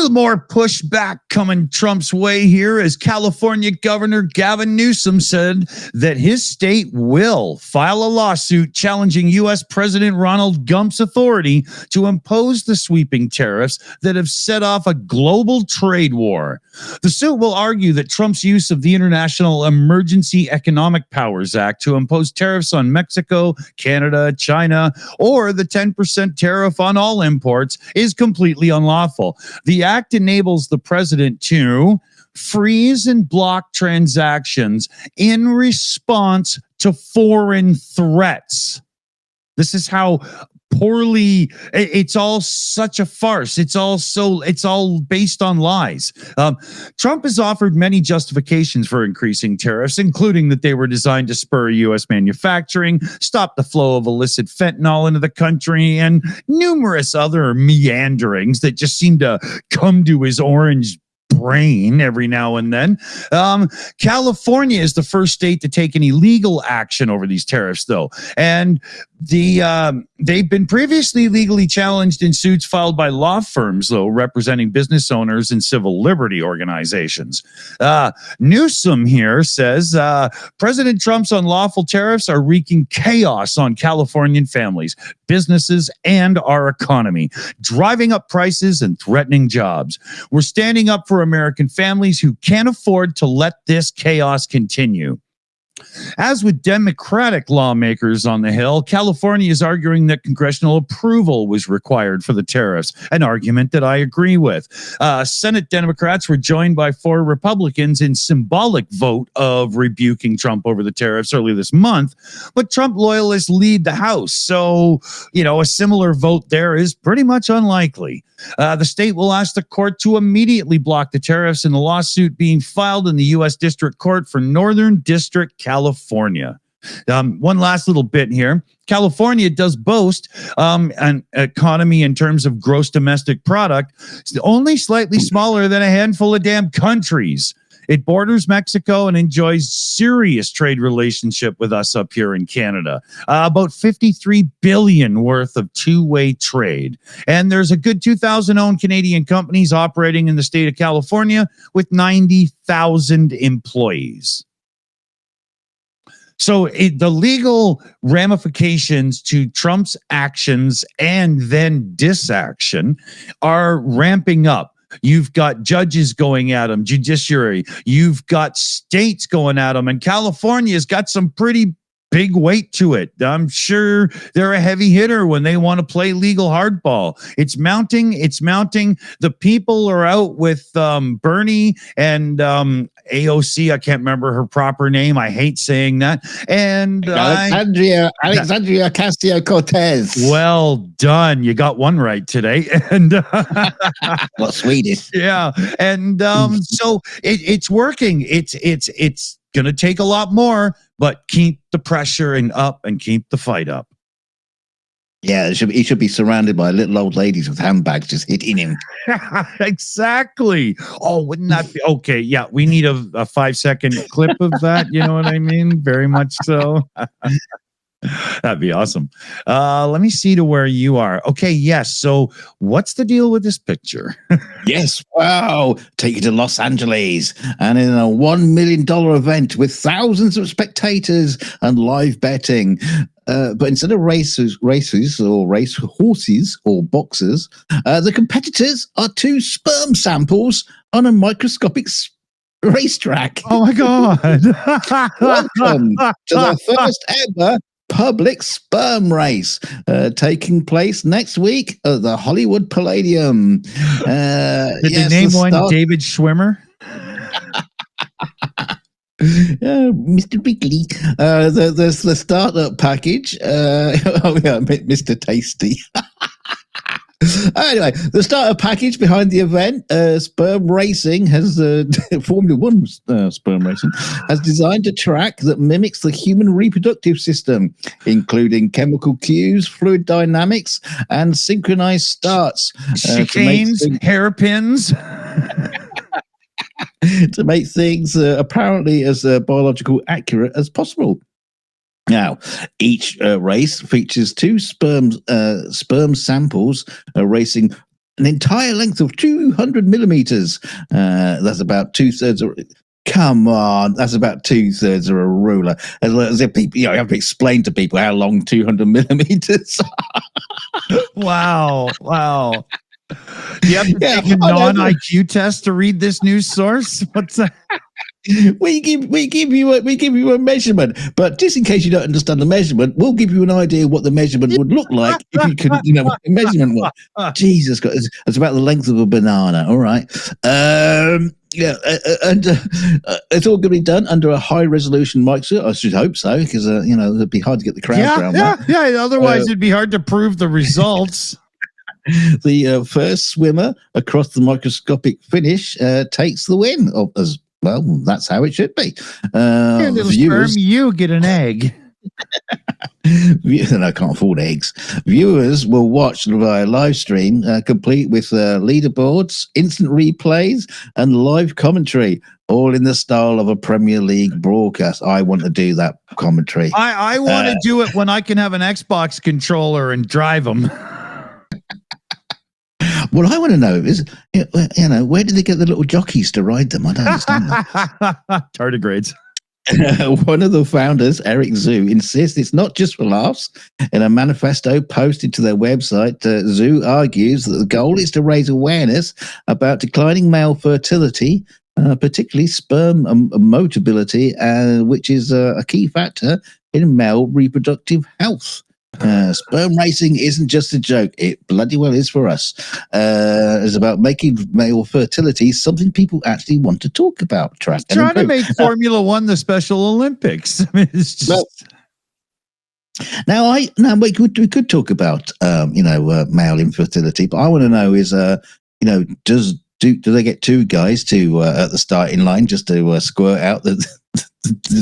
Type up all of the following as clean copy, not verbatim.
little more pushback coming Trump's way here as California Governor Gavin Newsom said that his state will file a lawsuit challenging U.S. President Ronald Gump's authority to impose the sweeping tariffs that have set off a global trade war. The suit will argue that Trump's use of the International Emergency Economic Powers Act to impose tariffs on Mexico, Canada, China, or the 10% tariff on all imports is completely unlawful. The act enables the president to freeze and block transactions in response to foreign threats. This is how poorly it's all such a farce. It's all based on lies. Trump has offered many justifications for increasing tariffs, including that they were designed to spur U.S. manufacturing, stop the flow of illicit fentanyl into the country, and numerous other meanderings that just seem to come to his orange brain every now and then. California is the first state to take any legal action over these tariffs, though, and they've been previously legally challenged in suits filed by law firms, though, representing business owners and civil liberty organizations. Newsom here says President Trump's unlawful tariffs are wreaking chaos on Californian families, businesses, and our economy, driving up prices and threatening jobs. We're standing up for American families who can't afford to let this chaos continue. As with Democratic lawmakers on the Hill, California is arguing that congressional approval was required for the tariffs, an argument that I agree with. Senate Democrats were joined by 4 Republicans in symbolic vote of rebuking Trump over the tariffs earlier this month, but Trump loyalists lead the House, so, a similar vote there is pretty much unlikely. The state will ask the court to immediately block the tariffs in the lawsuit being filed in the U.S. District Court for Northern District, California. One last little bit here. California does boast an economy in terms of gross domestic product, only slightly smaller than a handful of damn countries. It borders Mexico and enjoys serious trade relationship with us up here in Canada. About $53 billion worth of two-way trade. And there's a good 2,000 owned Canadian companies operating in the state of California with 90,000 employees. So the legal ramifications to Trump's actions and then disaction are ramping up. You've got judges going at him, judiciary. You've got states going at him, and California's got some pretty big weight to it. I'm sure they're a heavy hitter when they want to play legal hardball. It's mounting. The people are out with Bernie and AOC. I can't remember her proper name. I hate saying that. And Alexandria Ocasio-Cortez. Well done. You got one right today. And well, Swedish. Yeah. And so it's working. It's going to take a lot more, but keep the pressure up and keep the fight up. Yeah, he should be surrounded by little old ladies with handbags just hitting him. Exactly. Oh, wouldn't that be okay? Yeah, we need a 5-second clip of that. You know what I mean? Very much so. That'd be awesome. Let me see to where you are. Okay, yes. So what's the deal with this picture? Yes. Wow. Take you to Los Angeles and in a $1 million event with thousands of spectators and live betting. But instead of races or race horses or boxers, the competitors are 2 sperm samples on a microscopic racetrack. Oh, my God. Welcome to the first ever public sperm race taking place next week at the Hollywood Palladium. Did they name one David Schwimmer? Mr. Wrigley. There's the startup package. Mr. Tasty. Anyway, the starter package behind the event, Sperm Racing has Formula One Sperm Racing has designed a track that mimics the human reproductive system, including chemical cues, fluid dynamics, and synchronized starts. Chicanes, hairpins. To make things apparently as biological accurate as possible. Now, each race features 2 sperm samples racing an entire length of 200 millimeters. That's about 2/3 of. Come on, that's about 2/3 of a ruler. As if people, you have to explain to people how long 200 millimeters are. Wow. Do you have to take a non-IQ test to read this news source? What's that? We give you a measurement, but just in case you don't understand the measurement, we'll give you an idea what the measurement would look like if you could, what the measurement was. Jesus God, it's about the length of a banana. All right. And it's all going to be done under a high resolution microscope. I should hope so, because it'd be hard to get the crowd around that. Yeah. Otherwise, it'd be hard to prove the results. The first swimmer across the microscopic finish takes the win. As well, that's how it should be. Sperm, you get an egg. I can't afford eggs. Viewers will watch via live stream, complete with leaderboards, instant replays, and live commentary, all in the style of a Premier League broadcast. I want to do that commentary. I want to do it when I can have an Xbox controller and drive them. What I want to know is, where did they get the little jockeys to ride them? I don't understand that. Tardigrades. One of the founders, Eric Zhu, insists it's not just for laughs. In a manifesto posted to their website, Zhu argues that the goal is to raise awareness about declining male fertility, particularly sperm motility, which is a key factor in male reproductive health. Sperm racing isn't just a joke. It bloody well is for us. It's about making male fertility something people actually want to talk about. Trying to make Formula One the Special Olympics. I mean, it's just... Now we could talk about male infertility, but I want to know is do they get two guys to at the starting line just to squirt out the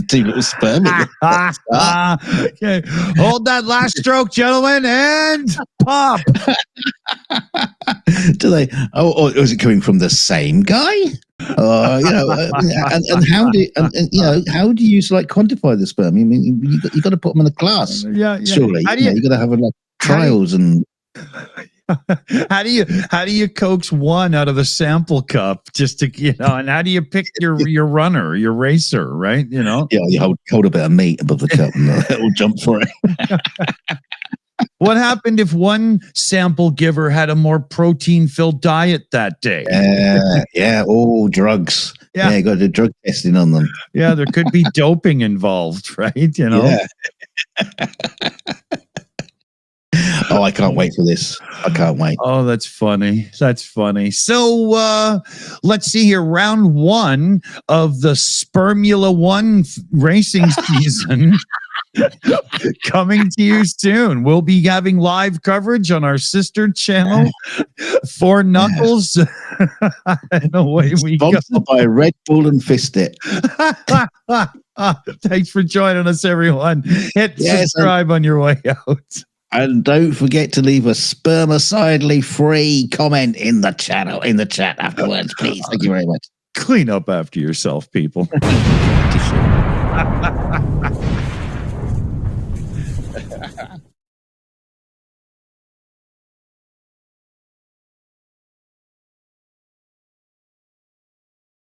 two little sperm? Okay. Hold that last stroke, gentlemen, and pop. Do they? Or is it coming from the same guy? And how do you quantify the sperm? I mean, you got to put them in a class. Yeah. Surely, you got to have trials and. How do you coax one out of the sample cup just to and how do you pick your runner, your racer, right? Yeah, you hold a bit of meat above the cup and it'll jump for it. What happened if one sample giver had a more protein-filled diet that day? All drugs. Yeah, you got to do drug testing on them. Yeah, there could be doping involved, right? Yeah. Oh, I can't wait for this. I can't wait. Oh, that's funny. So let's see here. Round 1 of the Spermula 1 racing season coming to you soon. We'll be having live coverage on our sister channel, Four Knuckles. And away we go. Sponsored by Red Bull and Fist It. Thanks for joining us, everyone. Hit subscribe on your way out. And don't forget to leave a spermicidally free comment in the chat afterwards, please. Thank you very much. Clean up after yourself, people.